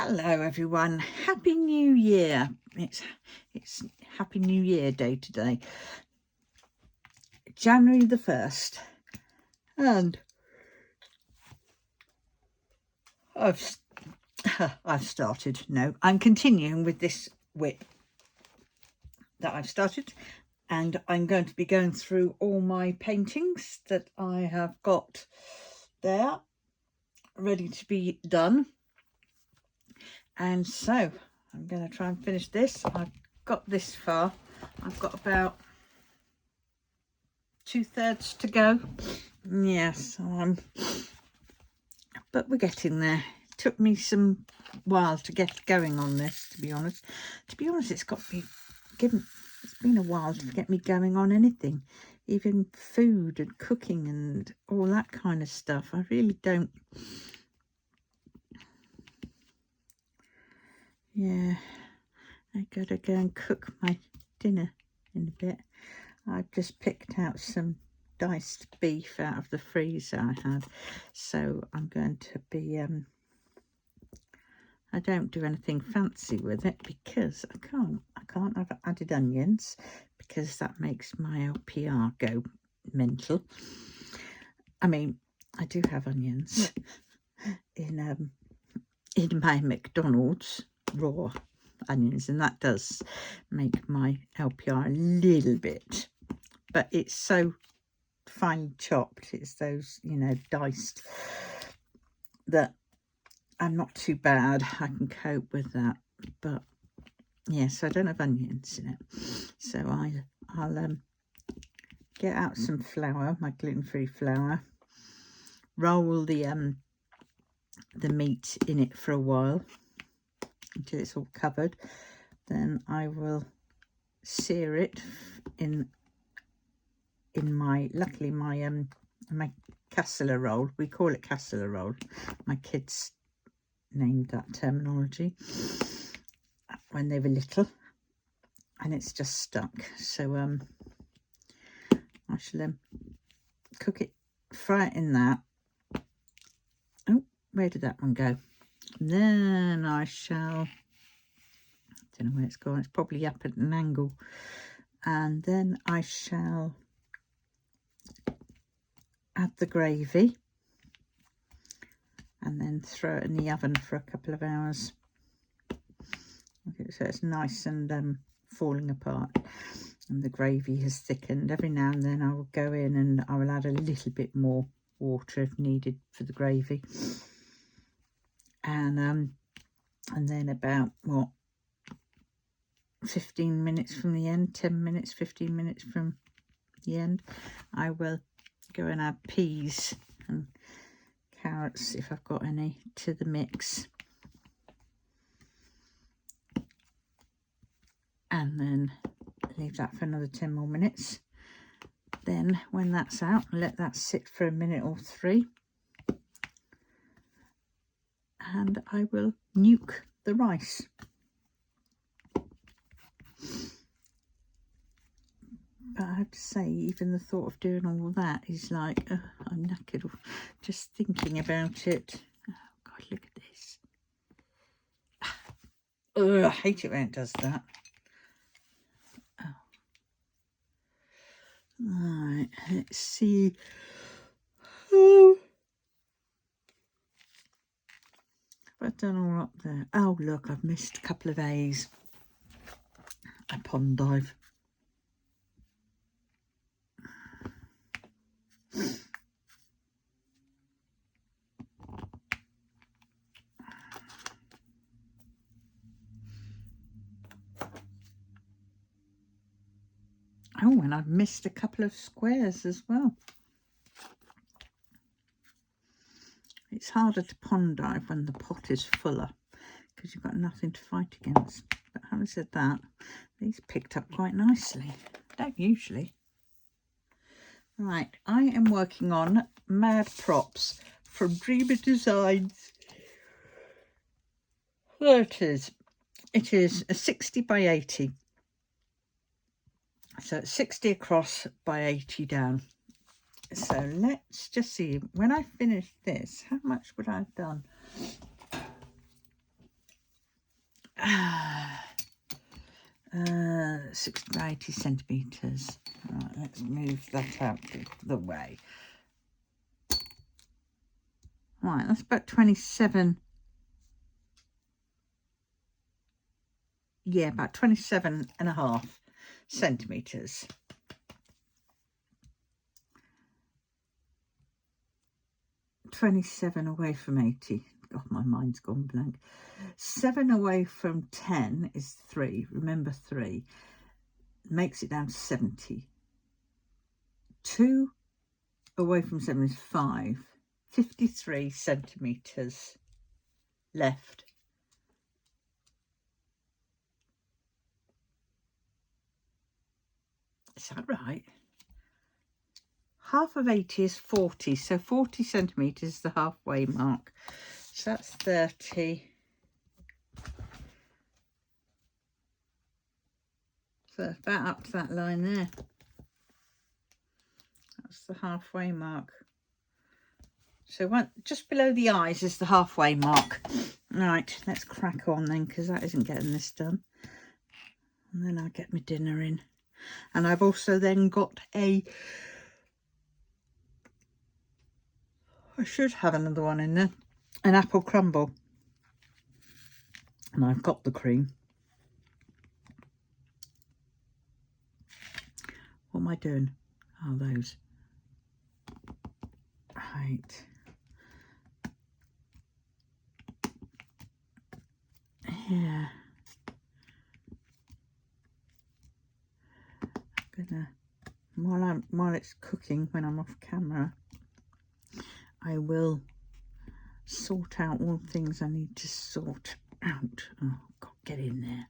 Hello everyone, Happy New Year. It's Happy New Year Day today, January the 1st, and I've started. No, I'm continuing with this whip that I've started, and I'm going to be going through all my paintings that I have got there ready to be done. And so I'm going to try and finish this. I've got this far. I've got about 2/3 to go. Yes, but we're getting there. It took me some while to get going on this, to be honest. It's been a while to get me going on anything, even food and cooking and all that kind of stuff. I really don't. Yeah, I gotta go and cook my dinner in a bit. I've just picked out some diced beef out of the freezer I had, so I'm going to be I don't do anything fancy with it because I can't have added onions because that makes my LPR go mental. I mean, I do have onions in my McDonald's, raw onions, and that does make my LPR a little bit, but it's so finely chopped, it's those, diced, that I'm not too bad. I can cope with that. But yes, I don't have onions in it, so I'll get out some flour, my gluten-free flour, roll the meat in it for a while until it's all covered. Then I will sear it in my my casserole. We call it casserole. My kids named that terminology when they were little, and it's just stuck. So I shall cook it, fry it in that. Oh, where did that one go? And then I shall, I don't know where it's gone, it's probably up at an angle, and then I shall add the gravy and then throw it in the oven for a couple of hours. Okay, so it's nice and falling apart, and the gravy has thickened. Every now and then I will go in and I will add a little bit more water if needed for the gravy, and then about 15 minutes from the end, 10 minutes, 15 minutes from the end, I will go and add peas and carrots, if I've got any, to the mix, and then leave that for another 10 more minutes. Then when that's out, let that sit for a minute or 3, and I will nuke the rice. But I have to say, even the thought of doing all that is like, I'm knackered just thinking about it. Oh God, look at this. I hate it when it does that. Oh. Right, let's see. Oh, have I done all up there? Oh, look, I've missed a couple of A's. A pond dive. Oh, and I've missed a couple of squares as well. It's harder to pond dive when the pot is fuller because you've got nothing to fight against. But having said that, these picked up quite nicely. Don't usually. Right, I am working on Mad Props from Dreamer Designs. There it is. It is a 60 by 80. So it's 60 across by 80 down. So let's just see, when I finish this, how much would I have done? 60 by 80 centimetres. Right, let's move that out of the way. Right, that's about 27. Yeah, about 27.5 centimetres. 27 away from 80. God, my mind's gone blank. 7 away from 10 is 3. Remember 3. Makes it down to 70. 2 away from 7 is 5. 53 centimetres left. Is that right? Half of 80 is 40, so 40 centimetres is the halfway mark. So that's 30. So about up to that line there. That's the halfway mark. So just below the eyes is the halfway mark. Right, let's crack on then, because that isn't getting this done. And then I'll get my dinner in. And I've also then got I should have another one in there, an apple crumble. And I've got the cream. What am I doing? Oh, those. Right. Yeah. I'm gonna, while it's cooking, when I'm off camera, I will sort out all the things I need to sort out. Oh, God, get in there.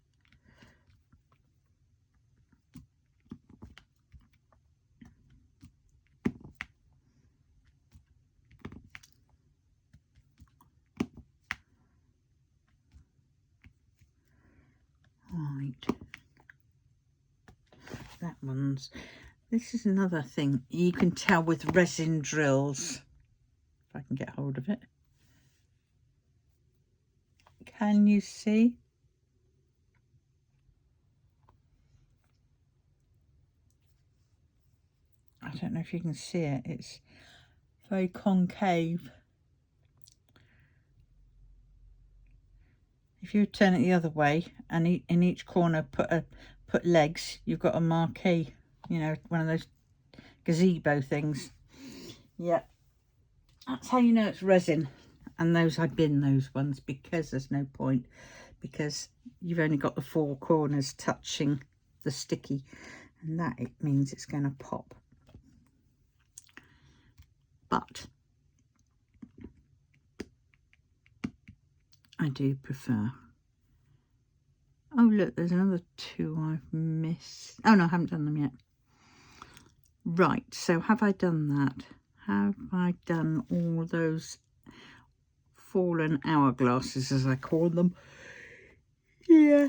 Right. That one's... This is another thing you can tell with resin drills. If I can get hold of it. Can you see? I don't know if you can see it. It's very concave. If you turn it the other way and in each corner put legs, you've got a marquee. You know, one of those gazebo things. Yeah, that's how you know it's resin. And those, I bin those ones because there's no point, because you've only got the 4 corners touching the sticky, and that it means it's going to pop. But I do prefer... Oh look, there's another 2 I've missed. Oh no, I haven't done them yet. Right, so have I done that? Have I done all those fallen hourglasses, as I call them? Yeah.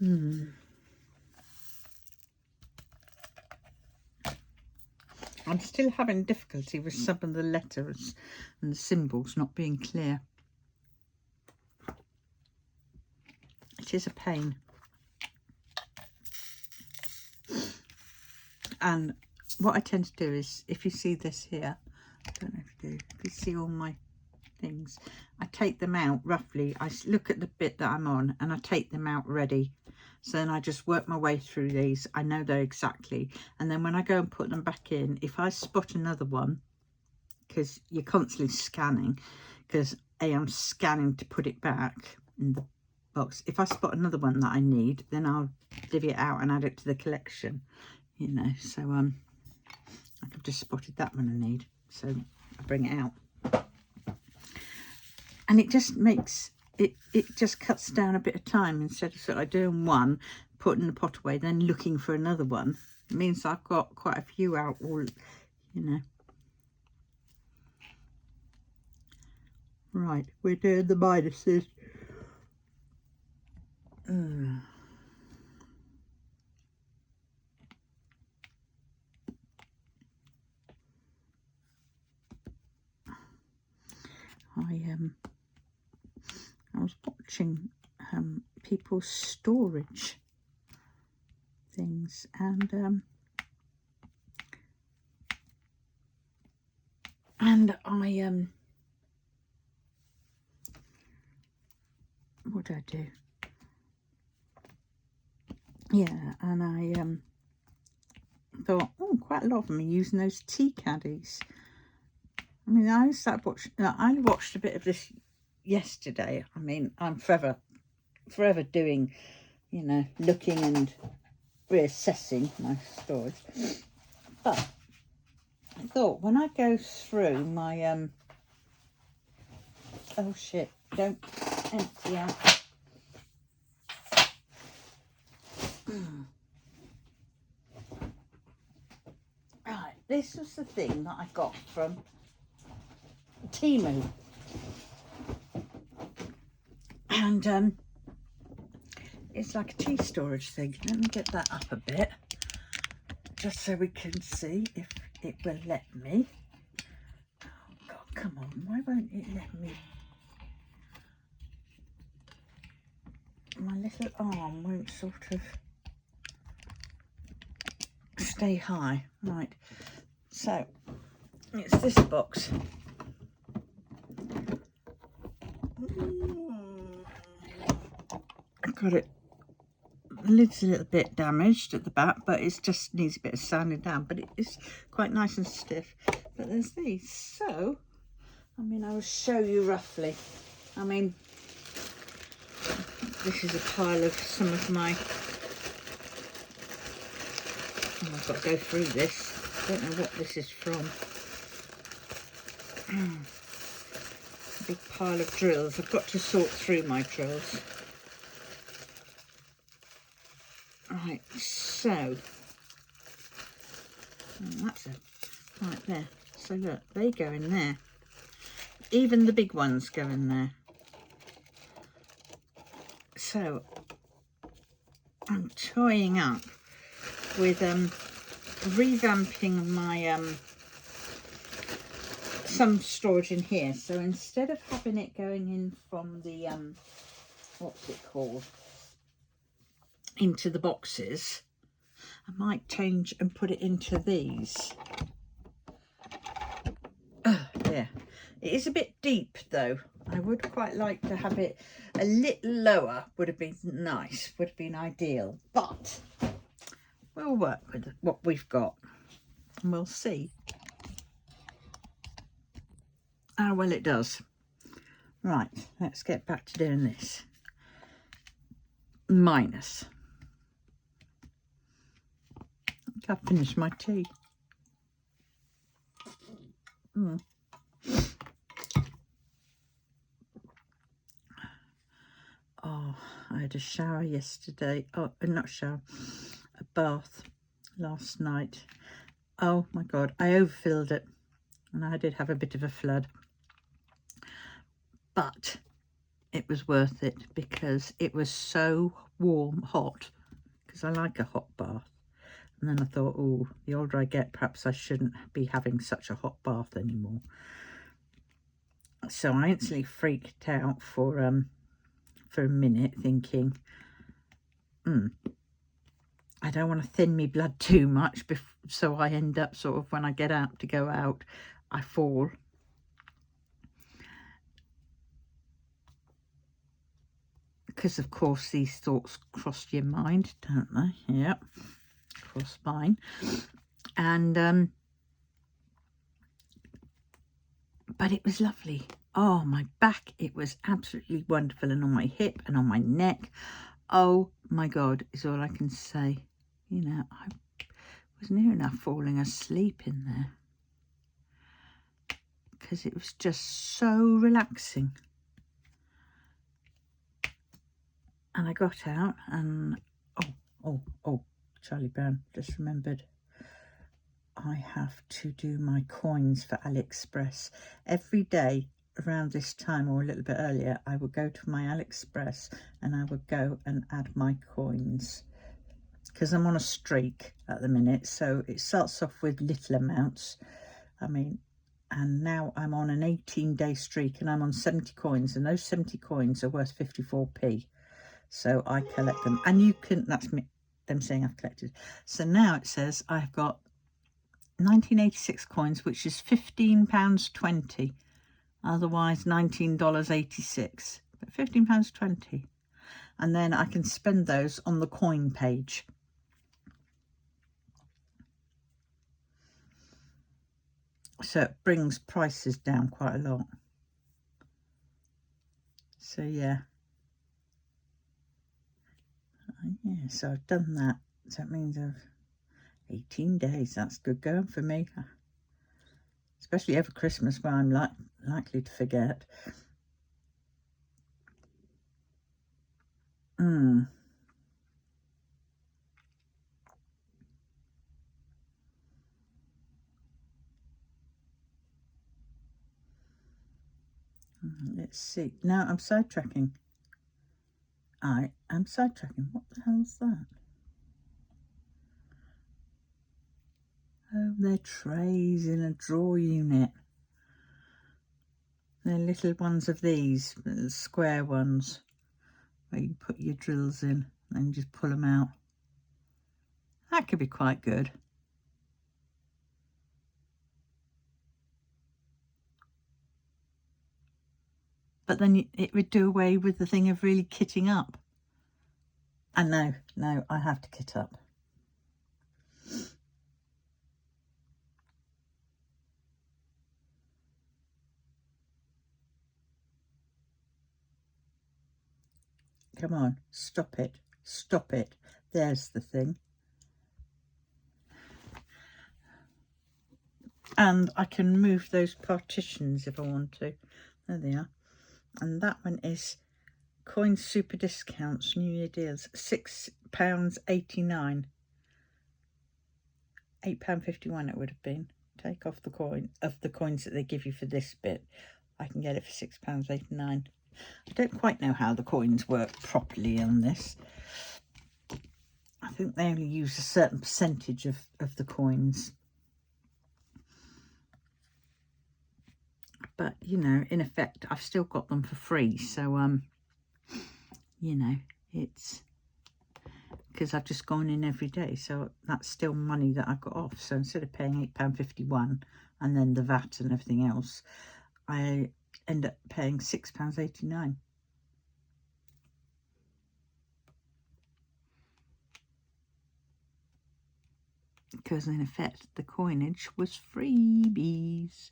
I'm still having difficulty with some of the letters and the symbols not being clear. It is a pain. And what I tend to do is, if you see this here, I don't know if you do, if you see all my things, I take them out roughly. I look at the bit that I'm on and I take them out ready. So then I just work my way through these. I know they're exactly. And then when I go and put them back in, if I spot another one, because you're constantly scanning, because I'm scanning to put it back in the box. If I spot another one that I need, then I'll divvy it out and add it to the collection. You know, so like I've just spotted that one I need, so I bring it out. And it just makes it just cuts down a bit of time, instead of sort of doing one, putting the pot away, then looking for another one. It means I've got quite a few out all, you know. Right, we're doing the minuses. I was watching people's storage things, and I what did I do? Yeah, and I thought, oh, quite a lot of them are using those tea caddies. I mean, I started watching. I watched a bit of this yesterday. I mean, I'm forever doing, you know, looking and reassessing my storage. But I thought when I go through my oh shit, don't empty out. Right, this was the thing that I got from Temu, and it's like a tea storage thing. Let me get that up a bit just so we can see if it will let me. Oh God, come on, why won't it let me? My little arm won't sort of stay high. Right, so it's this box. I've got it, the lid's a little bit damaged at the back, but it just needs a bit of sanding down, but it is quite nice and stiff. But there's these, so I mean, I will show you roughly. I mean, this is a pile of some of my, oh, I've got to go through this. I don't know what this is from. A big pile of drills. I've got to sort through my drills. Right, so that's it right there. So look, they go in there. Even the big ones go in there. So I'm toying up with revamping my some storage in here. So instead of having it going in from the what's it called, into the boxes, I might change and put it into these. Yeah, it is a bit deep though. I would quite like to have it a little lower. Would have been nice, would have been ideal, but we'll work with what we've got and we'll see how well it does. Right, let's get back to doing this. Minus. I think I've finished my tea. Oh, I had a shower yesterday. Oh, not shower, a bath last night. Oh my God, I overfilled it and I did have a bit of a flood. But it was worth it because it was so warm, hot, because I like a hot bath. And then I thought, oh, the older I get, perhaps I shouldn't be having such a hot bath anymore. So I instantly freaked out for a minute, thinking, I don't want to thin me blood too much, so I end up sort of, when I get out to go out, I fall. Because of course these thoughts cross your mind, don't they? Yep, cross mine. And but it was lovely. Oh, my back, it was absolutely wonderful, and on my hip and on my neck. Oh my God, is all I can say. You know, I was near enough falling asleep in there because it was just so relaxing. And I got out and oh, Charlie Brown, just remembered I have to do my coins for AliExpress. Every day around this time or a little bit earlier, I would go to my AliExpress and I would go and add my coins, because I'm on a streak at the minute. So it starts off with little amounts. I mean, and now I'm on an 18-day streak, and I'm on 70 coins, and those 70 coins are worth 54p. So I collect them, and you can, that's me, them saying I've collected. So now it says I've got 1986 coins, which is £15.20, otherwise $19.86, but £15.20. And then I can spend those on the coin page. So it brings prices down quite a lot. So yeah. Yeah, so I've done that. So that means I've 18 days. That's good going for me. Especially over Christmas, where I'm likely to forget. Let's see. Now I'm sidetracking. I am sidetracking. What the hell's that? Oh, they're trays in a drawer unit. They're little ones of these, little square ones, where you put your drills in and just pull them out. That could be quite good. But then it would do away with the thing of really kitting up. And no, I have to kit up. Come on, stop it, stop it. There's the thing. And I can move those partitions if I want to. There they are. And that one is Coin Super Discounts, New Year deals, £6.89. £8.51 it would have been. Take off the coin of the coins that they give you for this bit. I can get it for £6.89. I don't quite know how the coins work properly on this. I think they only use a certain percentage of the coins. But, you know, in effect, I've still got them for free. So, you know, it's because I've just gone in every day. So that's still money that I got off. So instead of paying £8.51 and then the VAT and everything else, I end up paying £6.89. Because in effect, the coinage was freebies.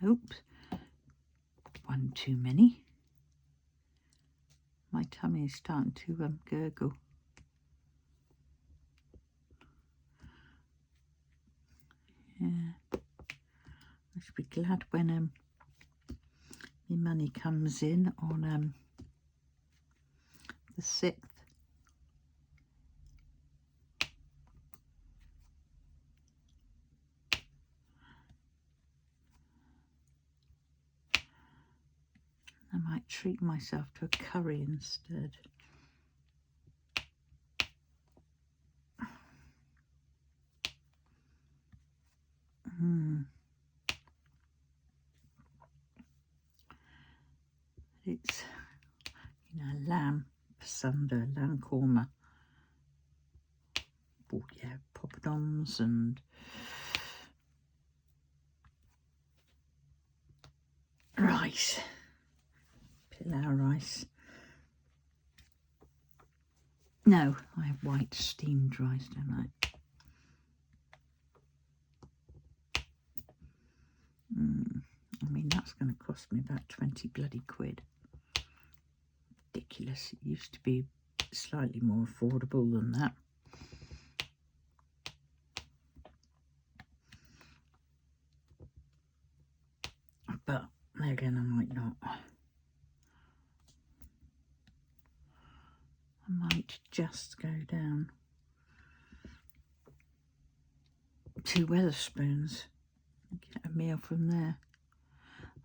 Oops, one too many. My tummy is starting to gurgle. Yeah, I should be glad when the money comes in on the 6th. I might treat myself to a curry instead. It's, you know, lamb pasanda, lamb korma. Oh, yeah, poppadoms and rice. Pilau rice. No, I have white steamed rice, don't I? I mean, that's going to cost me about 20 bloody quid. Ridiculous. It used to be slightly more affordable than that. But then again, I might not. I might just go down to Wetherspoons and get a meal from there.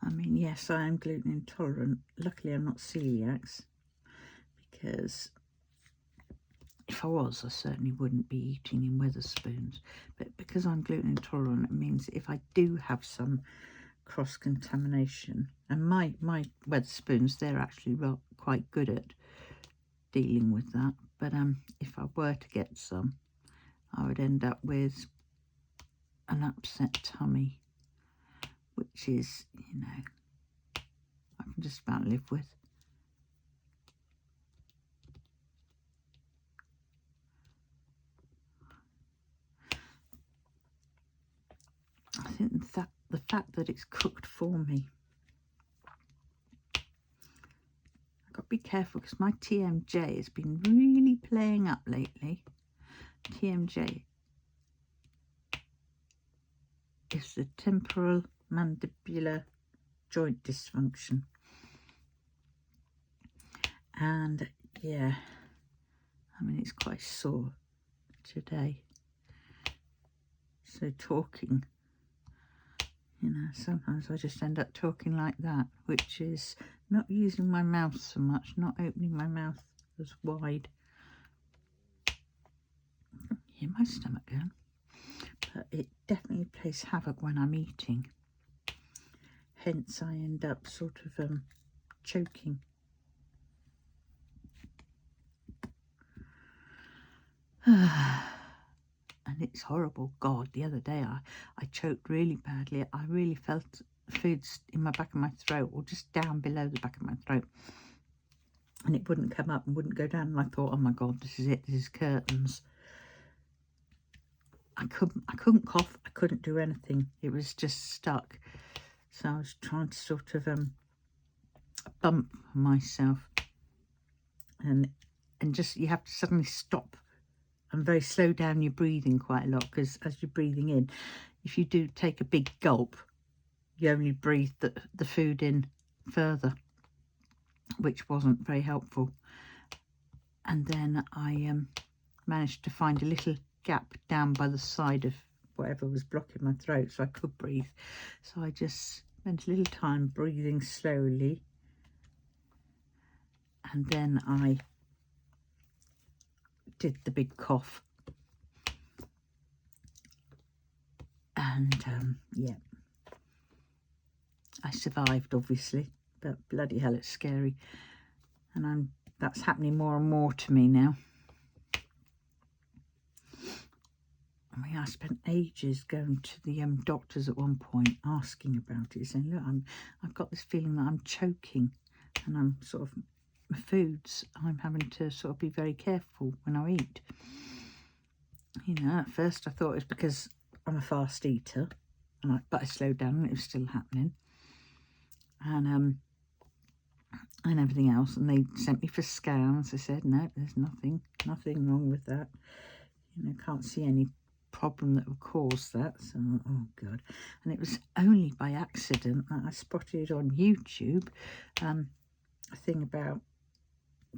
I mean, yes, I am gluten intolerant. Luckily, I'm not celiac, because If I was, I certainly wouldn't be eating in Wetherspoons. But because I'm gluten intolerant, it means if I do have some cross-contamination, and my Wetherspoons, they're actually quite good at dealing with that. But if I were to get some, I would end up with an upset tummy, which is, you know, I can just about live with. I think that the fact that it's cooked for me. I've got to be careful because my TMJ has been really playing up lately. TMJ is the temporal mandibular joint dysfunction. And yeah, I mean, it's quite sore today. So talking, you know, sometimes I just end up talking like that, which is not using my mouth so much, not opening my mouth as wide. Yeah, my stomach going. But it definitely plays havoc when I'm eating. Hence, I end up sort of choking. And it's horrible. God, the other day I choked really badly. I really felt foods in my back of my throat, or just down below the back of my throat. And it wouldn't come up and wouldn't go down. And I thought, oh my God, this is it. This is curtains. I couldn't cough. I couldn't do anything. It was just stuck. So I was trying to sort of bump myself. And just, you have to suddenly stop and very slow down your breathing quite a lot, because as you're breathing in, if you do take a big gulp, you only breathe the food in further, which wasn't very helpful. And then I managed to find a little gap down by the side of whatever was blocking my throat so I could breathe. So I just spent a little time breathing slowly, and then I did the big cough. And yeah, I survived, obviously, but bloody hell, it's scary. And that's happening more and more to me now. I mean, I spent ages going to the doctors at one point, asking about it, saying, look, I've got this feeling that I'm choking, and I'm sort of, my foods, I'm having to sort of be very careful when I eat. You know, at first I thought it was because I'm a fast eater, but I slowed down and it was still happening. And everything else, and they sent me for scans. They said, no, there's nothing wrong with that. You know, can't see any problem that would cause that. So, oh God. And it was only by accident that I spotted on YouTube a thing about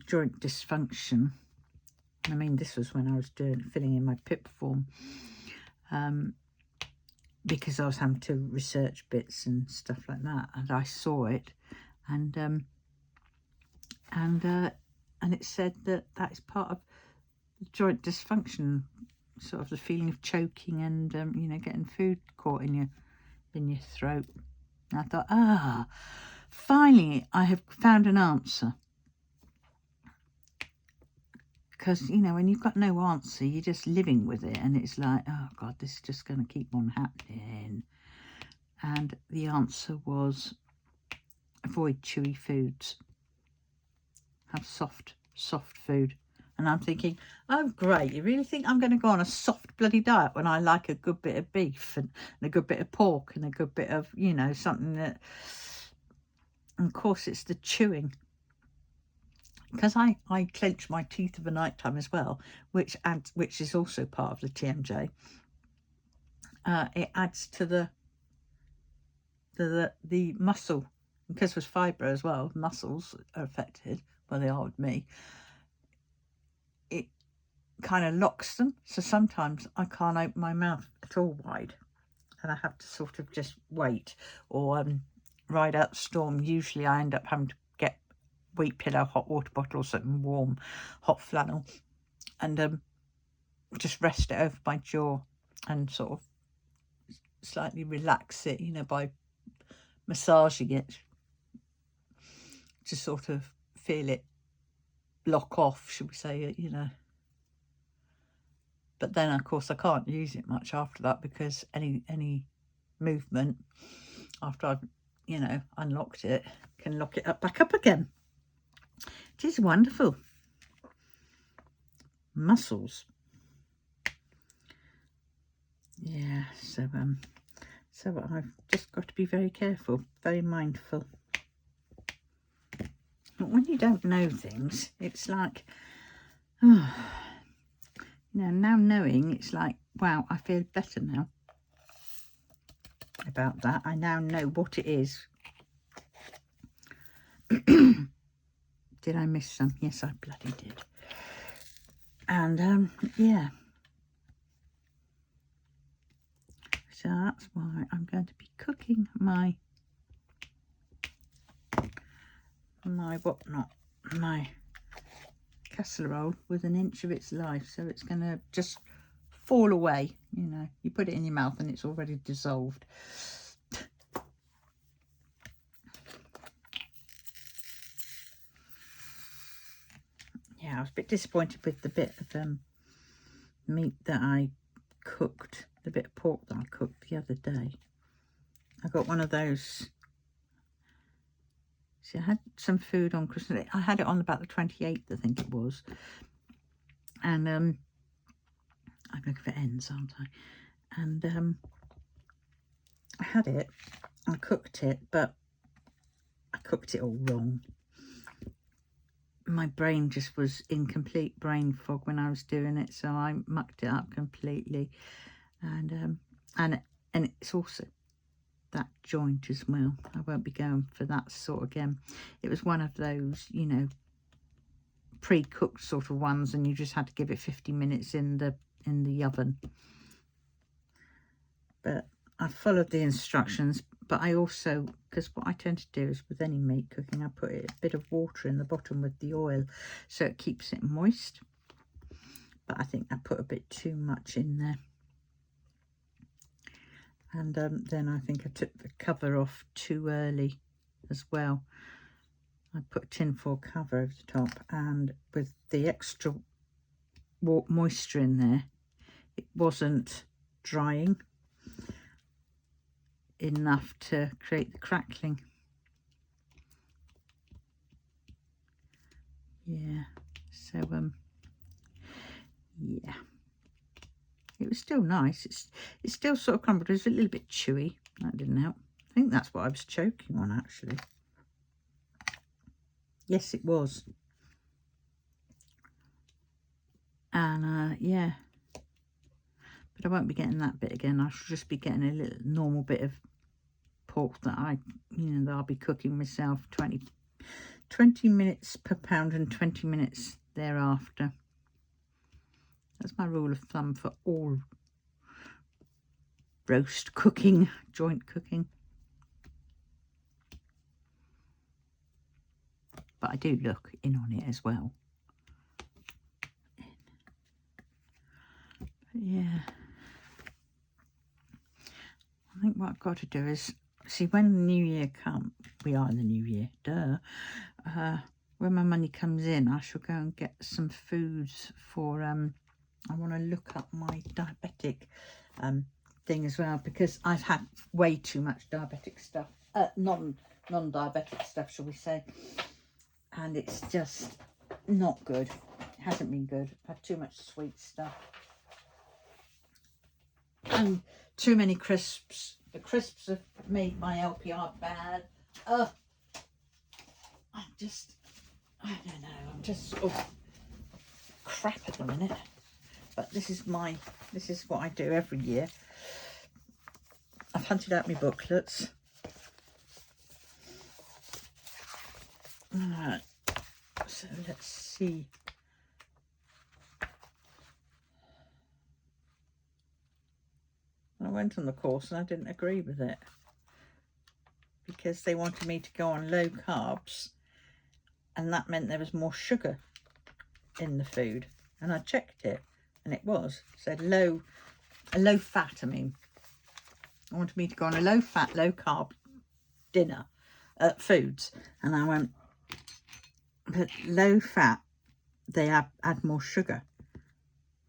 joint dysfunction. I mean, this was when I was filling in my PIP form, because I was having to research bits and stuff like that, and I saw it, and it said that is part of joint dysfunction, sort of the feeling of choking and you know, getting food caught in your throat. And I thought, finally I have found an answer. Because, you know, when you've got no answer, you're just living with it, and it's like, oh God, this is just going to keep on happening. And the answer was avoid chewy foods. Have soft food. And I'm thinking, oh great, you really think I'm going to go on a soft bloody diet when I like a good bit of beef and a good bit of pork and a good bit of, you know, something that... And of course it's the chewing. Because I clench my teeth of a night time as well, which is also part of the TMJ. It adds to the muscle, because with fibre as well, muscles are affected. Well, they are with me. It kind of locks them, so sometimes I can't open my mouth at all wide, and I have to sort of just wait or ride out the storm. Usually I end up having to get wheat pillow, hot water bottle, or something warm, hot flannel, and just rest it over my jaw and sort of slightly relax it, you know, by massaging it to sort of feel it lock off, should we say, you know. But then, of course, I can't use it much after that, because any movement after I've, you know, unlocked it can lock it back up again. It is wonderful. Muscles. Yeah, so I've just got to be very careful, very mindful. But when you don't know things, it's like, oh, you know, now knowing, it's like, wow, I feel better now about that. I now know what it is. Did I miss some? Yes, I bloody did. And yeah. So that's why I'm going to be cooking my casserole with an inch of its life. So it's going to just fall away, you know. You put it in your mouth and it's already dissolved. Yeah, I was a bit disappointed with the bit of meat that I cooked, the bit of pork that I cooked the other day. I got one of those. See, I had some food on Christmas. I had it on about the 28th, I think it was. And I'm looking for ends, aren't I? And I had it, I cooked it, but I cooked it all wrong. My brain just was in complete brain fog when I was doing it, so I mucked it up completely. And it's also that joint as well. I won't be going for that sort again. It was one of those, you know, pre-cooked sort of ones, and you just had to give it 50 minutes in the oven. But I followed the instructions. But I also, because what I tend to do is with any meat cooking, I put a bit of water in the bottom with the oil so it keeps it moist. But I think I put a bit too much in there. And then I think I took the cover off too early as well. I put a tinfoil cover over the top, and with the extra moisture in there, it wasn't drying enough to create the crackling. Yeah, so yeah, it was still nice. It's still sort of crumbled. It was a little bit chewy. That didn't help. I think that's what I was choking on, actually. Yes, it was. And yeah, but I won't be getting that bit again. I should just be getting a little normal bit of pork that that I'll be cooking myself. 20 minutes per pound and 20 minutes thereafter. That's my rule of thumb for all roast cooking, joint cooking. But I do look in on it as well. But yeah, I think what I've got to do is, see, when the new year comes, we are in the new year, duh. When my money comes in, I shall go and get some foods for, I want to look up my diabetic thing as well, because I've had way too much diabetic stuff, non-diabetic stuff, shall we say, and it's just not good. It hasn't been good. I've had too much sweet stuff and too many crisps. The crisps have made my LPR bad. I don't know, I'm just sort of crap at the minute. But this is what I do every year. I've hunted out my booklets. So let's see. I went on the course and I didn't agree with it, because they wanted me to go on low carbs, and that meant there was more sugar in the food. and I checked it, and it said a low fat. I mean, I wanted me to go on a low fat, low carb dinner, foods, and I went, but low fat, they add more sugar.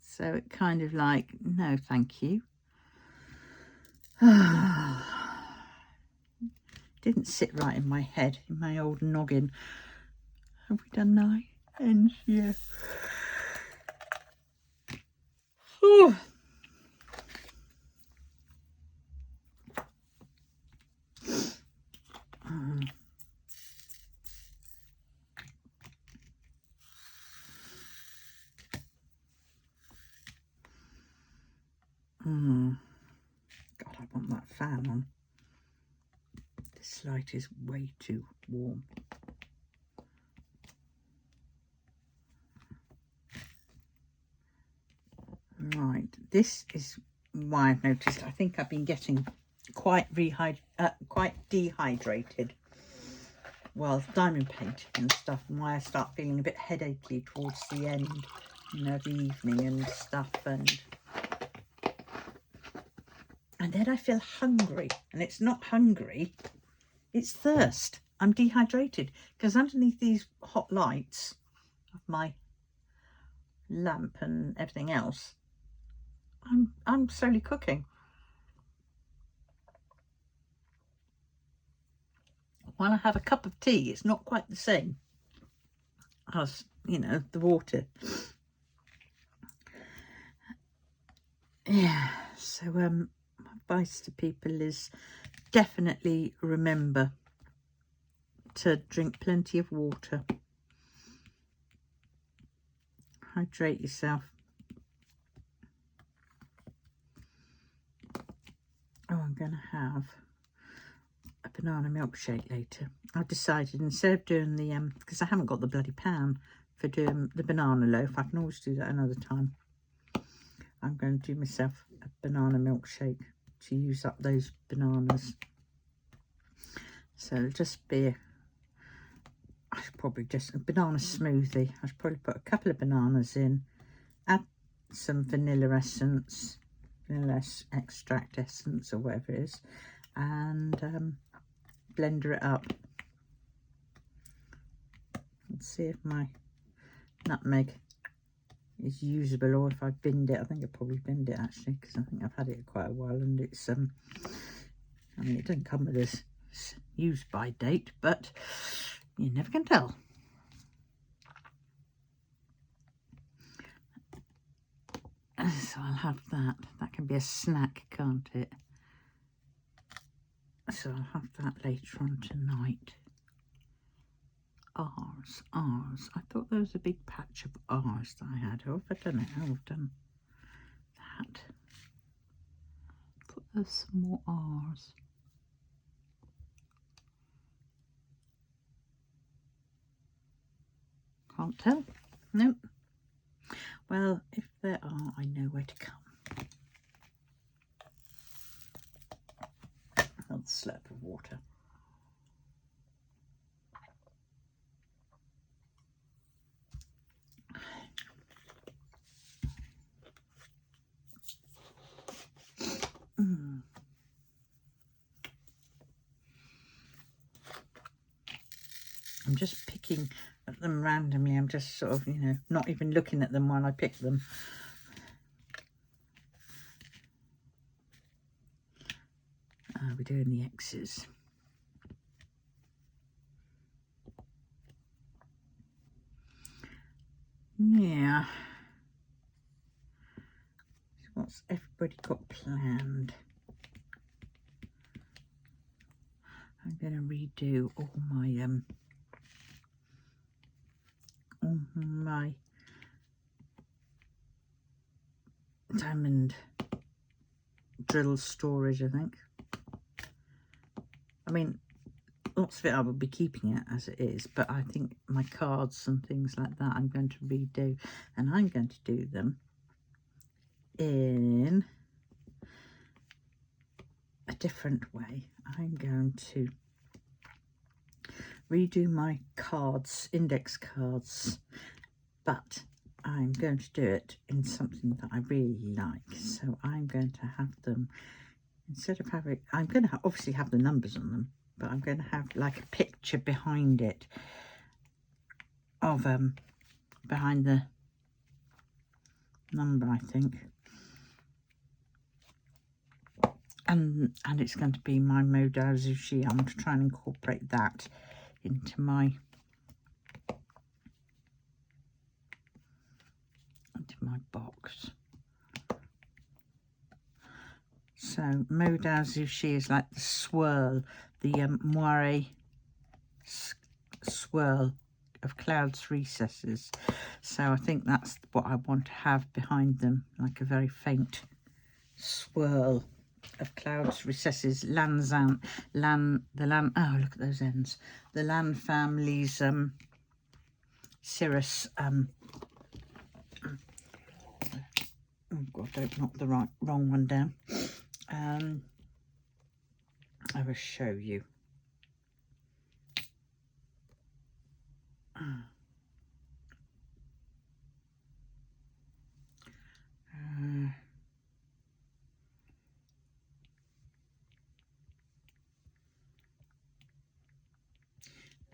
So it kind of like, no, thank you. Didn't sit right in my head, in my old noggin. Have we done 9 ends? Yeah. Oh. God, I want that fan on. This light is way too warm. Right, this is why I've noticed. I think I've been getting quite dehydrated. Well, diamond painting and stuff, and why I start feeling a bit headachy towards the end, you know, the evening and stuff, and then I feel hungry, and it's not hungry, it's thirst. I'm dehydrated because underneath these hot lights of my lamp and everything else, I'm slowly cooking. While I have a cup of tea, it's not quite the same as, you know, the water. Yeah, so my advice to people is definitely remember to drink plenty of water. Hydrate yourself. Oh, I'm going to have a banana milkshake later. I've decided instead of doing the, because I haven't got the bloody pan for doing the banana loaf, I can always do that another time. I'm going to do myself a banana milkshake to use up those bananas. So it'll just be, I should probably just, a banana smoothie. I should probably put a couple of bananas in, add some vanilla essence, vanilla extract essence or whatever it is, and blender it up. Let's see if my nutmeg is usable, or if I binned it. I think I probably binned it actually, because I think I've had it quite a while, and it's I mean, it doesn't come with this use by date, but you never can tell. So I'll have that. That can be a snack, can't it? So I'll have that later on tonight. R's. I thought there was a big patch of R's that I had. Oh, I don't know how I've done that. Put there's some more R's. Can't tell. Nope. Well, if there are, I know where to come. Another slurp of water. I'm just picking at them randomly. I'm just sort of, you know, not even looking at them while I pick them. We're doing the X's. Yeah. So what's everybody got planned? I'm going to redo all my diamond drill storage, I think. I mean, lots of it I will be keeping it as it is, but I think my cards and things like that I'm going to redo, and I'm going to do them in a different way. I'm going to redo my cards, index cards, but I'm going to do it in something that I really like. So I'm going to have them, instead of having, I'm going to obviously have the numbers on them, but I'm going to have like a picture behind it of behind the number, I think. And it's going to be my Modao Zushi. I want to try and incorporate that into my box. So Modao Zushi is like the swirl, the moire swirl of Cloud's Recesses. So I think that's what I want to have behind them, like a very faint swirl of Cloud's Recesses. Oh, look at those ends. The Lan family's Cirrus. Oh God, don't knock the wrong one down. I will show you.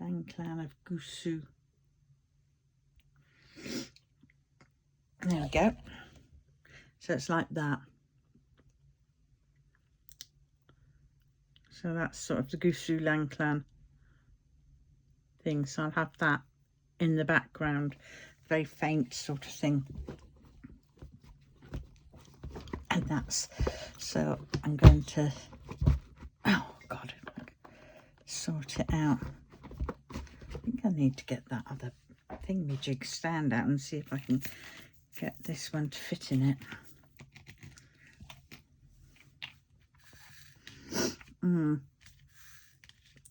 Lan Clan of Gusu. There we go. So it's like that. So that's sort of the Gusu Lan Clan thing. So I'll have that in the background, very faint sort of thing. And that's, so I'm going to, oh God, sort it out. I think I need to get that other thingamajig stand out and see if I can get this one to fit in it.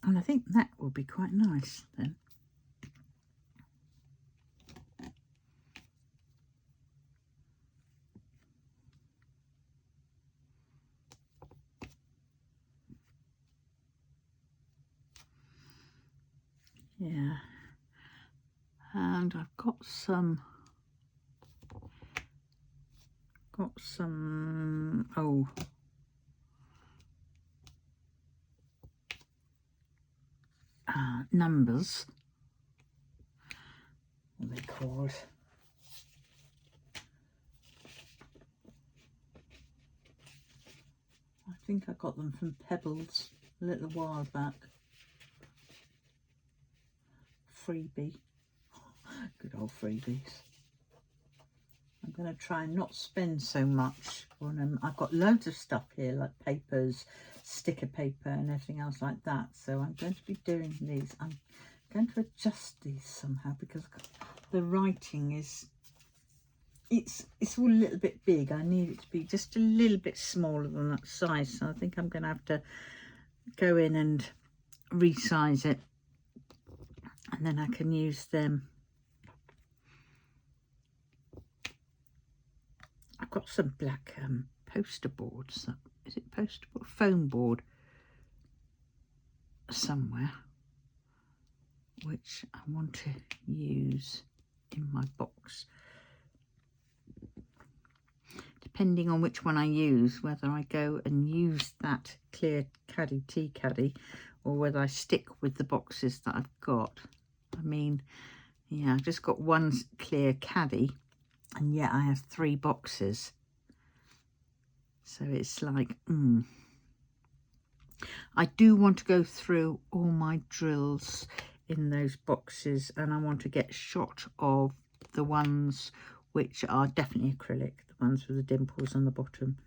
And I think that will be quite nice then. Yeah. And I've got some numbers. What are they called? I think I got them from Pebbles a little while back. Freebie. Good old freebies. I'm going to try and not spend so much on them. I've got loads of stuff here, like papers, sticker paper and everything else like that. So I'm going to be doing these. I'm going to adjust these somehow because the writing is, it's all a little bit big. I need it to be just a little bit smaller than that size. So I think I'm going to have to go in and resize it. And then I can use them. I've got some black poster boards. Is it poster board? Foam board somewhere, which I want to use in my box. Depending on which one I use, whether I go and use that clear caddy, tea caddy, or whether I stick with the boxes that I've got. I mean, yeah, I've just got one clear caddy, and yet I have 3 boxes. So it's like, I do want to go through all my drills in those boxes, and I want to get a shot of the ones which are definitely acrylic, the ones with the dimples on the bottom.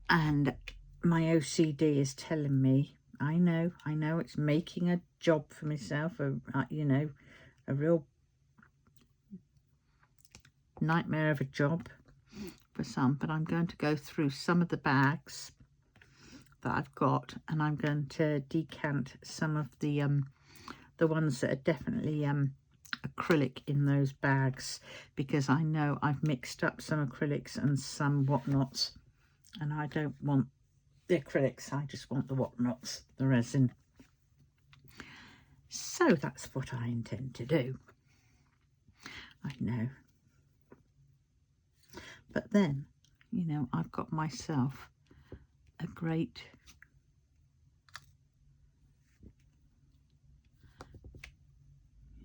And my OCD is telling me, I know it's making a job for myself, you know, a real nightmare of a job for some, but I'm going to go through some of the bags that I've got, and I'm going to decant some of the ones that are definitely acrylic in those bags, because I know I've mixed up some acrylics and some whatnots, and I don't want the acrylics, I just want the whatnots, the resin. So that's what I intend to do. I know. But then, you know, I've got myself a great,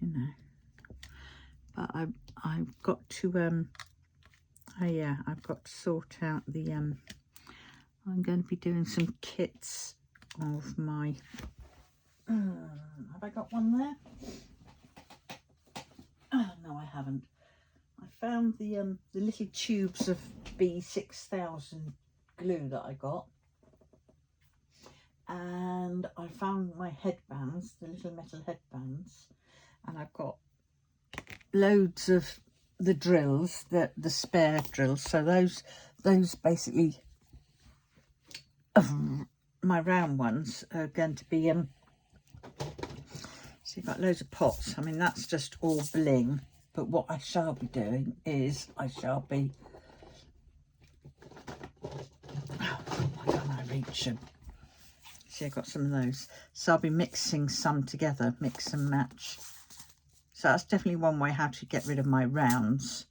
you know, but I've got to oh yeah, I've got to sort out the I'm going to be doing some kits of my have I got one there? Oh no, I haven't. I found the little tubes of B6000 glue that I got, and I found my headbands, the little metal headbands, and I've got loads of the drills, the spare drills. So those basically my round ones are going to be so you've got loads of pots. I mean, that's just all bling, but what I shall be doing is I shall be why can't I reach them? See, I've got some of those, so I'll be mixing some together, mix and match. So that's definitely one way how to get rid of my rounds.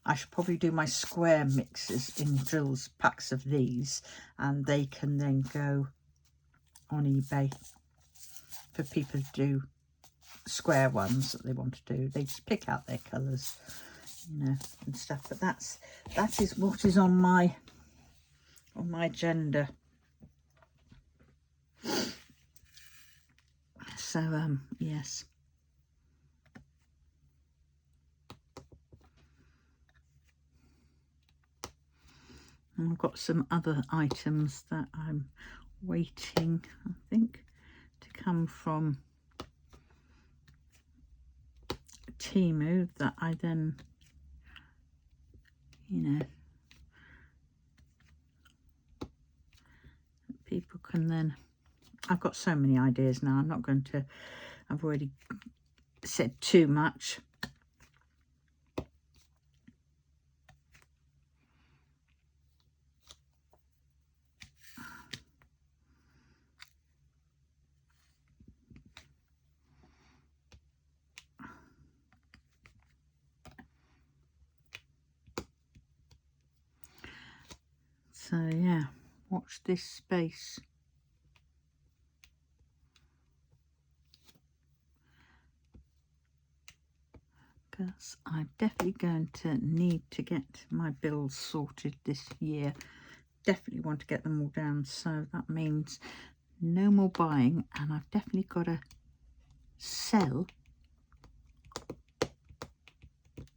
I should probably do my square mixes in drills, packs of these, and they can then go on eBay for people to do square ones that they want to do. They just pick out their colours, you know, and stuff. But that is what is on my agenda. So yes. And I've got some other items that I'm waiting, I think, to come from Temu that I then, you know, people can then, I've got so many ideas now. I'm not going to, I've already said too much. So yeah, watch this space. Because I'm definitely going to need to get my bills sorted this year. Definitely want to get them all down. So that means no more buying, and I've definitely got to sell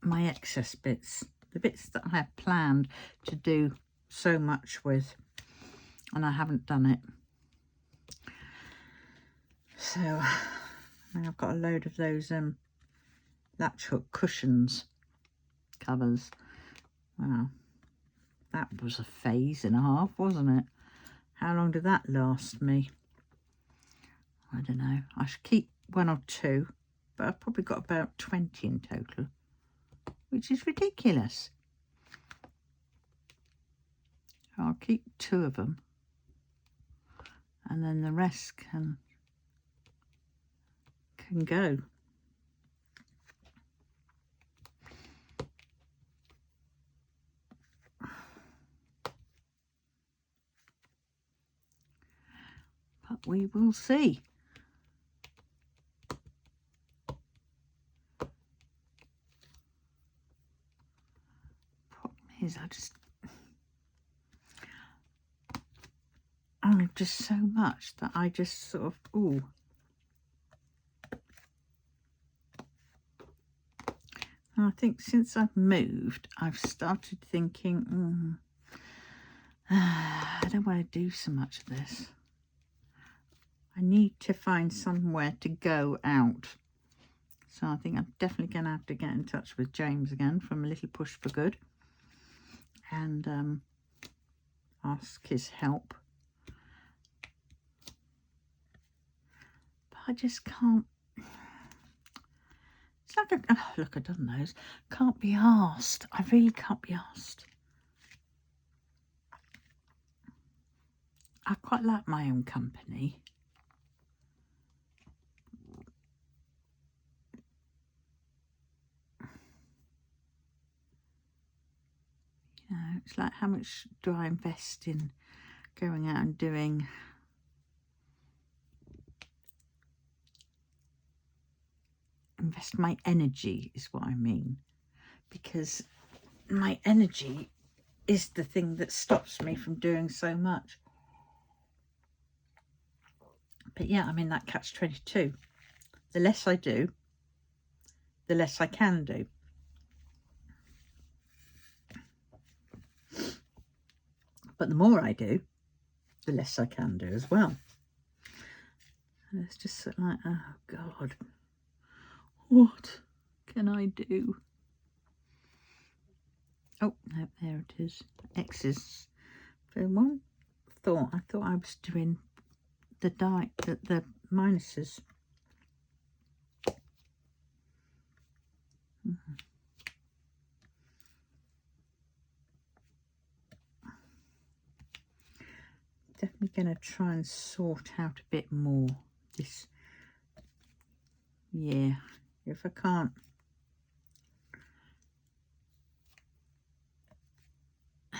my excess bits. The bits that I have planned to do so much with, and I haven't done it. So I've got a load of those latch hook cushions covers. Wow, that was a phase and a half, wasn't it? How long did that last me? I don't know. I should keep one or two, but I've probably got about 20 in total, which is ridiculous. I'll keep 2 of them, and then the rest can go. But we will see. Problem is, I'm just so much that I just sort of, ooh. And I think since I've moved, I've started thinking, I don't want to do so much of this. I need to find somewhere to go out. So I think I'm definitely going to have to get in touch with James again from A Little Push for Good and ask his help. But I just can't. It's like, oh, look, I've done those. Can't be asked. I really can't be asked. I quite like my own company. It's like, how much do I invest in going out and doing invest my energy is what I mean, because my energy is the thing that stops me from doing so much. But yeah, I'm in that catch-22. The less I do, the less I can do. But the more I do, the less I can do as well. And it's just like, oh God, what can I do? Oh, no, there it is. X's. For one thought, I thought I was doing the the minuses. Definitely going to try and sort out a bit more this year. If I can't, I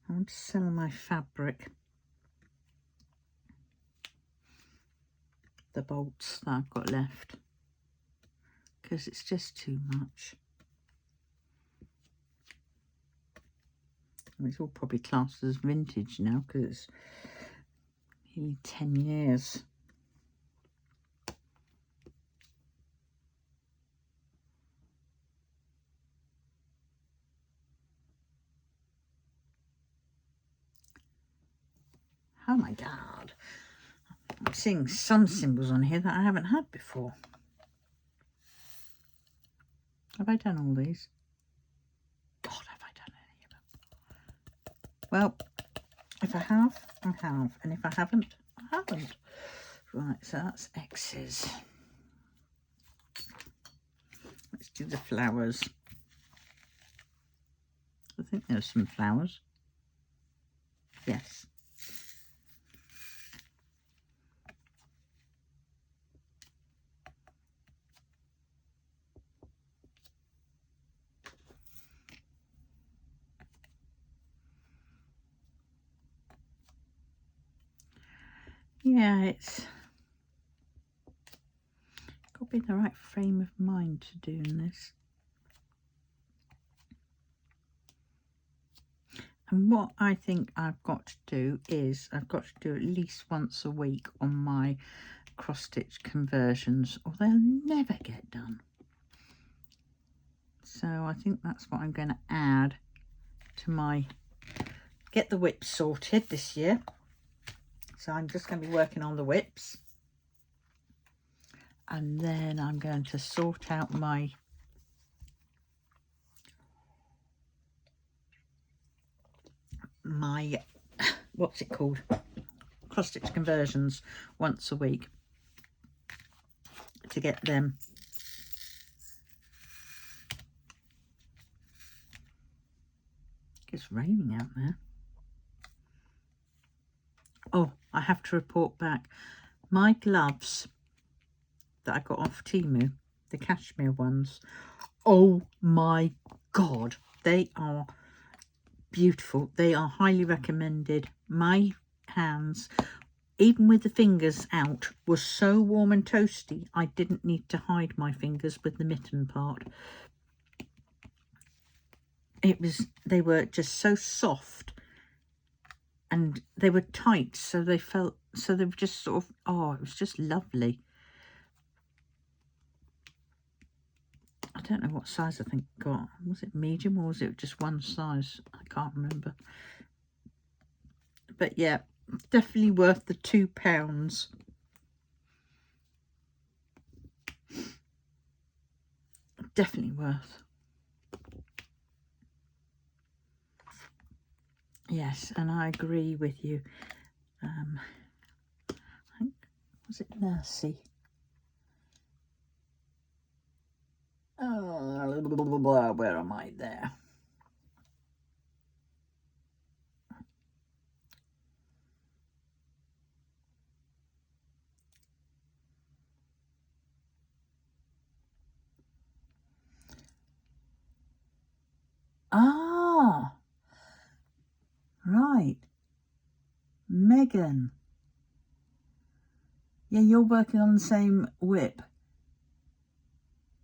want to sell my fabric, the bolts that I've got left, because it's just too much. It's all probably classed as vintage now because it's nearly 10 years. Oh my God. I'm seeing some symbols on here that I haven't had before. Have I done all these? God, have I done any of them? Well, if I have, I have. And if I haven't, I haven't. Right, so that's X's. Let's do the flowers. I think there's some flowers. Yes. Yeah, it's got to be in the right frame of mind to doing this. And what I think I've got to do is I've got to do at least once a week on my cross stitch conversions, or they'll never get done. So I think that's what I'm going to add to my get the whips sorted this year. So I'm just going to be working on the whips, and then I'm going to sort out my what's it called, cross stitch conversions once a week to get them It's raining out there. Oh, I have to report back. My gloves that I got off Temu, the cashmere ones, oh my God, they are beautiful. They are highly recommended. My hands, even with the fingers out, were so warm and toasty, I didn't need to hide my fingers with the mitten part. They were just so soft, and they were tight, so they were just sort of, oh, it was just lovely. I don't know what size I think got. Was it medium or was it just one size? I can't remember. But yeah, definitely worth the £2. Definitely worth. Yes, and I agree with you. I think, was it Mercy? Oh, where am I there? Ah, right. Megan. Yeah, you're working on the same whip.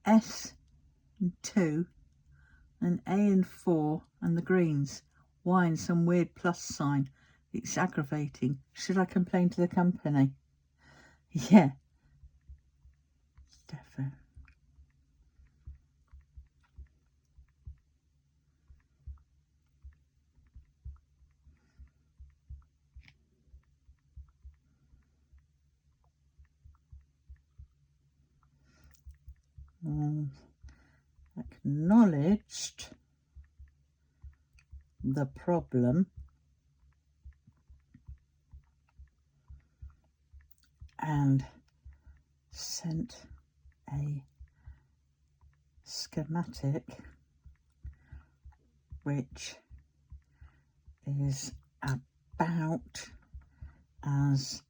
S and 2 and A and 4 and the greens. Y and some weird plus sign. It's aggravating. Should I complain to the company? Yeah. Defo. Acknowledged the problem and sent a schematic which is about as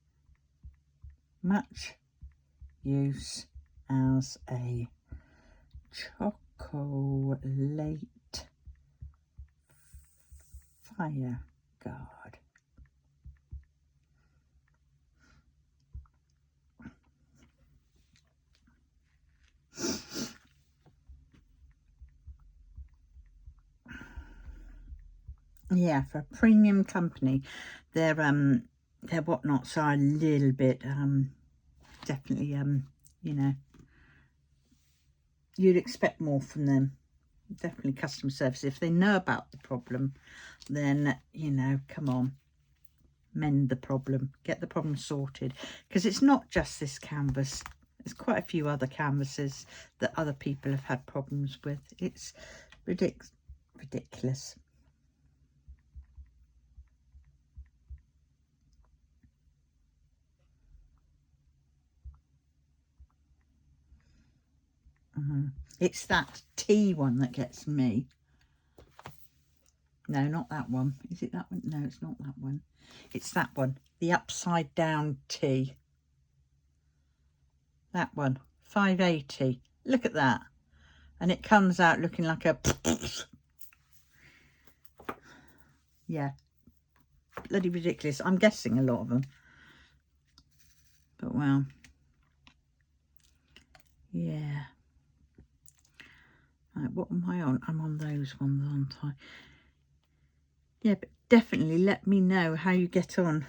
much use as a chocolate fire guard. Yeah, for a premium company, their whatnots are a little bit definitely you know, you'd expect more from them. Definitely customer service. If they know about the problem, then, you know, come on, mend the problem, get the problem sorted, because it's not just this canvas. There's quite a few other canvases that other people have had problems with. It's ridiculous. It's that T one that gets me. No, not that one. Is it that one? No, it's not that one. It's that one. The upside down T. That one. 580. Look at that. And it comes out looking like a... Yeah. Bloody ridiculous. I'm guessing a lot of them. But well. Yeah. Right, what am I on? I'm on those ones, aren't I? Yeah, but definitely let me know how you get on.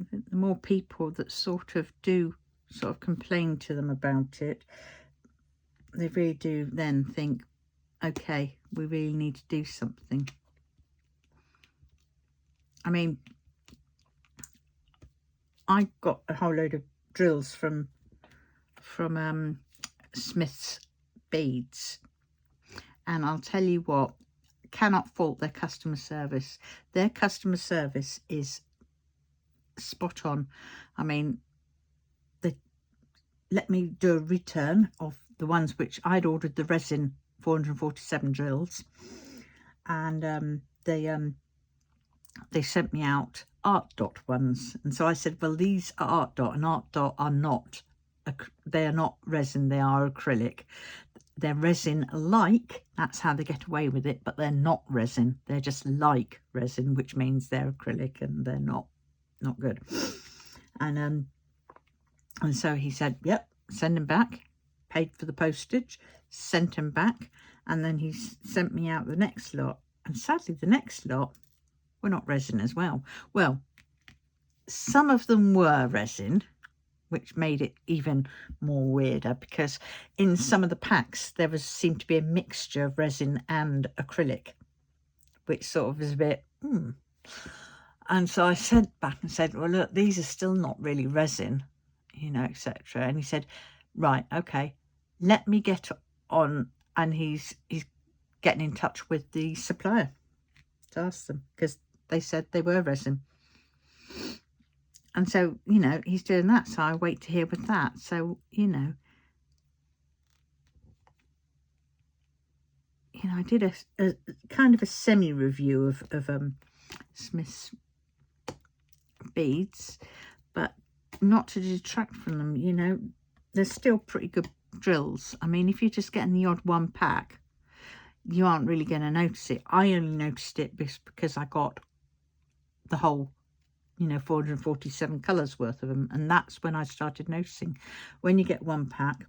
I think the more people that sort of complain to them about it, they really do then think, okay, we really need to do something. I mean, I got a whole load of drills from Smith's Beads, and I'll tell you what, cannot fault their customer service. Their customer service is spot on. I mean, they let me do a return of the ones which I'd ordered, the resin 447 drills, and they sent me out Art Dot ones, and so I said, well, these are Art Dot, and Art Dot are not, they are not resin, they are acrylic. They're resin like, that's how they get away with it, but they're not resin, they're just like resin, which means they're acrylic and they're not good. And so he said, yep, send them back, paid for the postage, sent them back, and then he sent me out the next lot, and sadly the next lot were not resin as well. Well, some of them were resin, which made it even more weirder, because in some of the packs there seemed to be a mixture of resin and acrylic, which sort of was a bit And so I sent back and said, well, look, these are still not really resin, you know, etc. And he said, right, okay, let me get on. And he's getting in touch with the supplier to ask them, because they said they were resin. And so, you know, he's doing that. So I wait to hear with that. So, you know, I did a kind of a semi-review of Smith's Beads, but not to detract from them, you know, they're still pretty good drills. I mean, if you're just getting the odd one pack, you aren't really going to notice it. I only noticed it because I got the whole, you know, 447 colours worth of them, and that's when I started noticing. When you get one pack,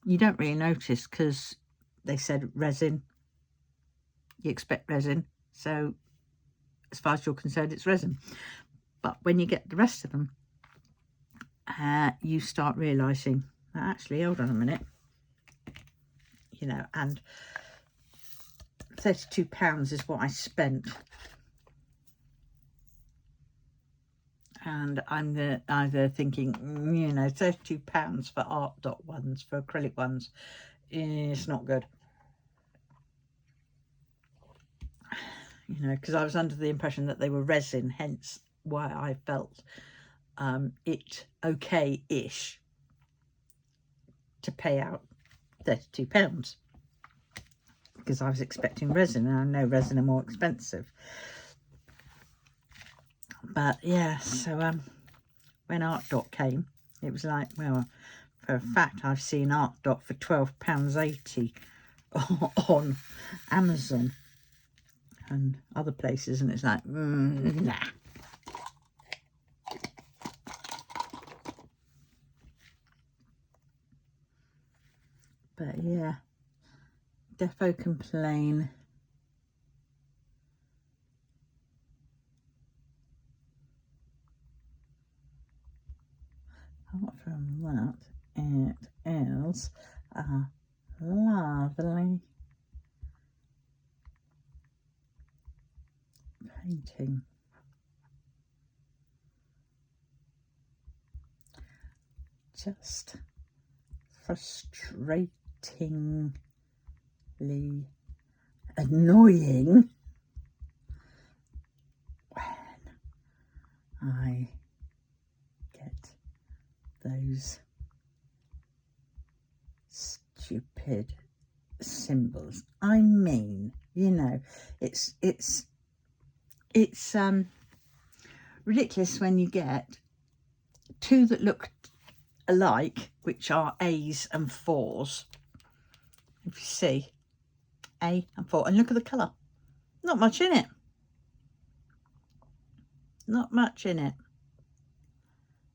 you don't really notice because they said resin, you expect resin, so as far as you're concerned it's resin. But when you get the rest of them, you start realising that actually, hold on a minute, you know, and £32 is what I spent. And I'm either thinking, you know, £32 for art dot ones, for acrylic ones, it's not good. You know, because I was under the impression that they were resin, hence why I felt it okay-ish to pay out £32. Because I was expecting resin, and I know resin are more expensive. But yeah, so when Art Dot came, it was like, well, for a fact I've seen Art Dot for £12.80 on Amazon and other places, and it's like, nah. But yeah, Defo Complain. Apart from that, it is a lovely painting. Just frustratingly annoying when I get those stupid symbols. I mean, you know, it's ridiculous when you get two that look alike, which are A's and 4's. If you see, A and 4, and look at the colour. Not much in it. Not much in it.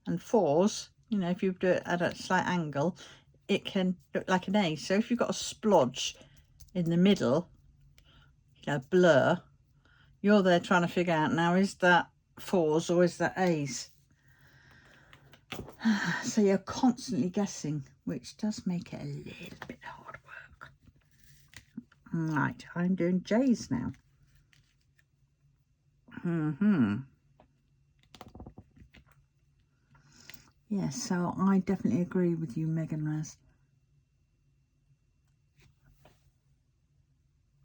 And 4's, you know, if you do it at a slight angle, it can look like an A. So if you've got a splodge in the middle, you know, blur, you're there trying to figure out, now is that 4's or is that A's? So you're constantly guessing, which does make it a little bit hard work. Right, I'm doing J's now. Yeah, so I definitely agree with you, Megan Raz.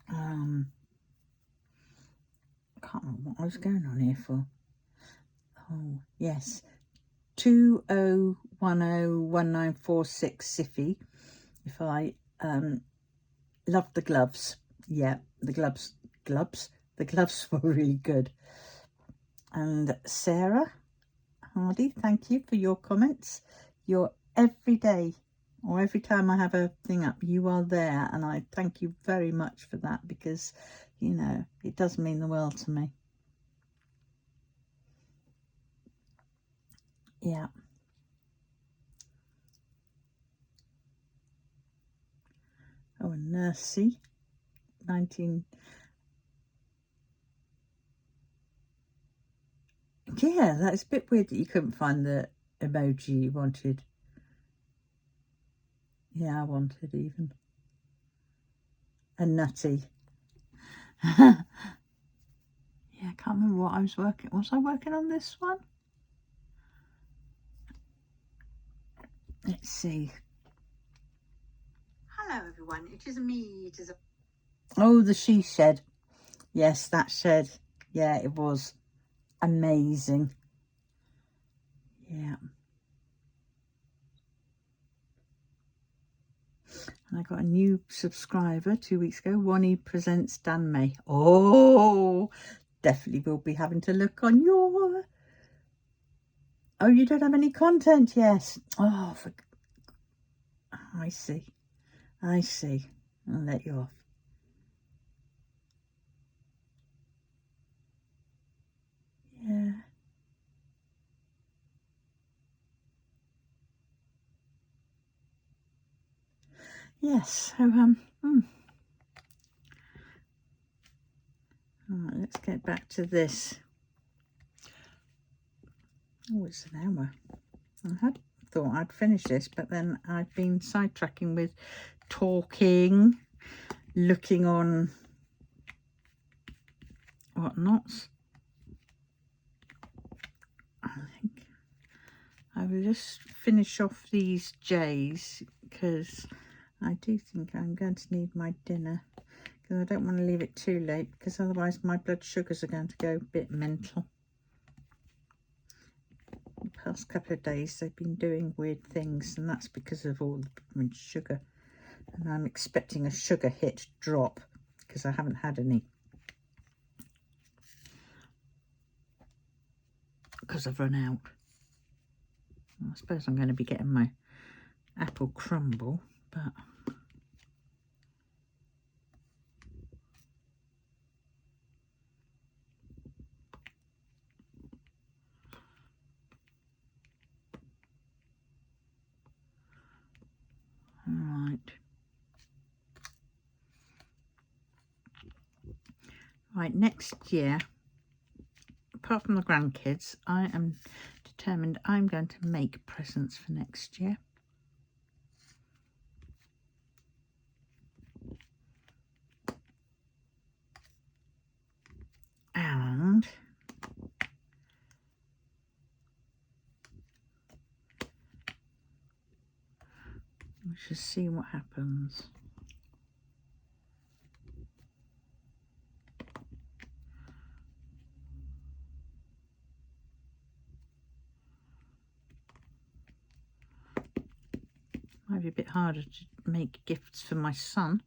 I can't remember what I was going on here for. Oh, yes. 20101946 Siffy. If I love the gloves. Yeah, the gloves were really good. And Sarah Hardy, thank you for your comments. You're every day, or every time I have a thing up, you are there, and I thank you very much for that, because, you know, it does mean the world to me. Yeah. Oh, and Nursey, 19... Yeah, that's a bit weird that you couldn't find the emoji you wanted. Yeah, I wanted even. And Nutty. Yeah, I can't remember what I was working. Was I working on this one? Let's see. Hello, everyone. It is me. It is a... Oh, the she shed. Yes, that shed. Yeah, it was amazing. Yeah. And I got a new subscriber 2 weeks ago. Wani Presents Dan May. Oh, definitely will be having to look on your... Oh, you don't have any content? Yes. Oh, I see. I see. I'll let you off. yes, so right, let's get back to this. Oh, it's an hour. I had thought I'd finish this, but then I've been sidetracking with talking, looking on whatnots. I think I will just finish off these J's because I do think I'm going to need my dinner, because I don't want to leave it too late, because otherwise my blood sugars are going to go a bit mental. The past couple of days they've been doing weird things, and that's because of all the sugar, and I'm expecting a sugar hit drop because I haven't had any, because I've run out. I suppose I'm going to be getting my apple crumble, but right, next year, apart from the grandkids, I am determined I'm going to make presents for next year. And we shall see what happens. Might be a bit harder to make gifts for my son.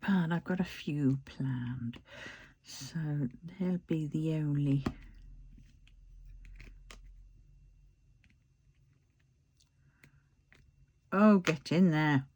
But I've got a few planned, so they'll be the only. Oh, get in there.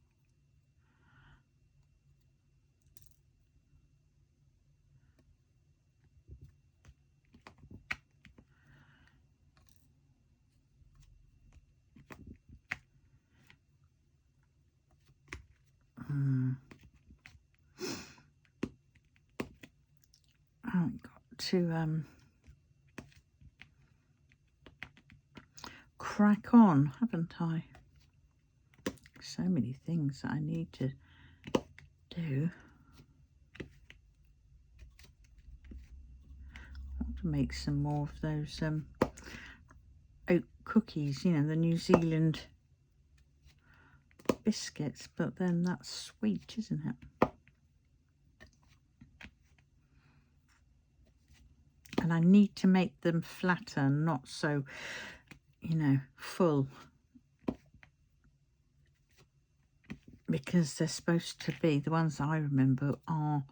I've got to crack on, haven't I? So many things that I need to do. I want to make some more of those oat cookies, you know, the New Zealand biscuits, but then that's sweet, isn't it? And I need to make them flatter, not so, you know, full, because they're supposed to be, the ones I remember are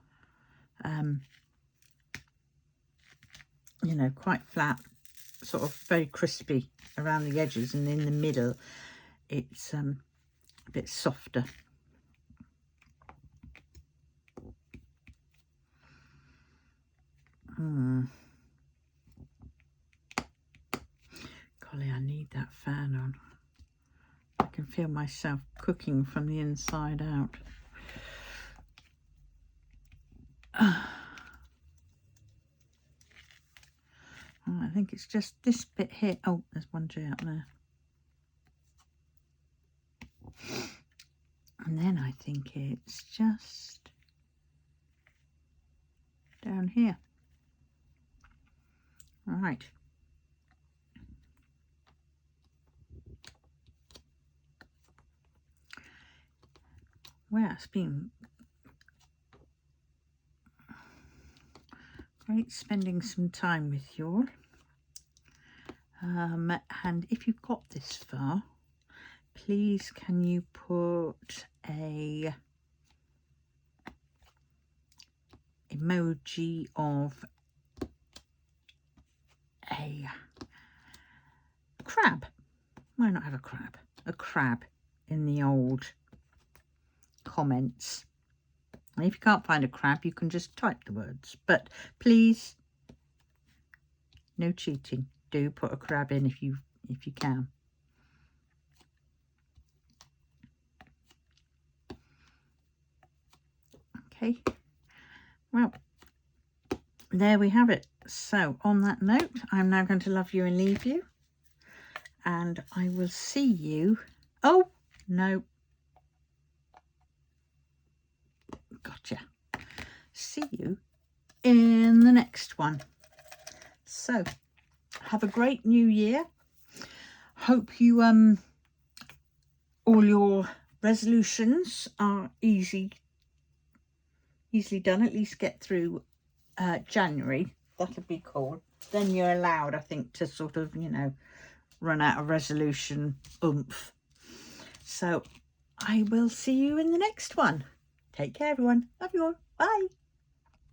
you know, quite flat, sort of very crispy around the edges, and in the middle it's a bit softer. Golly, I need that fan on. I can feel myself cooking from the inside out. Oh, I think it's just this bit here. Oh, there's one J out there. And then I think it's just down here. All right. Well, it's been great spending some time with you all. And if you've got this far, please can you put a emoji of a crab. Why not have a crab? A crab in the old comments. And if you can't find a crab, you can just type the words. But please No cheating. Do put a crab in if you can. Okay. Well, there we have it. So on that note, I'm now going to love you and leave you. And I will see you. Oh, no. Gotcha. See you in the next one. So have a great new year. Hope you all your resolutions are easily done. At least get through January. That'll be cool. Then you're allowed, I think, to sort of, you know, run out of resolution oomph. So I will see you in the next one. Take care, everyone. Love you all. Bye.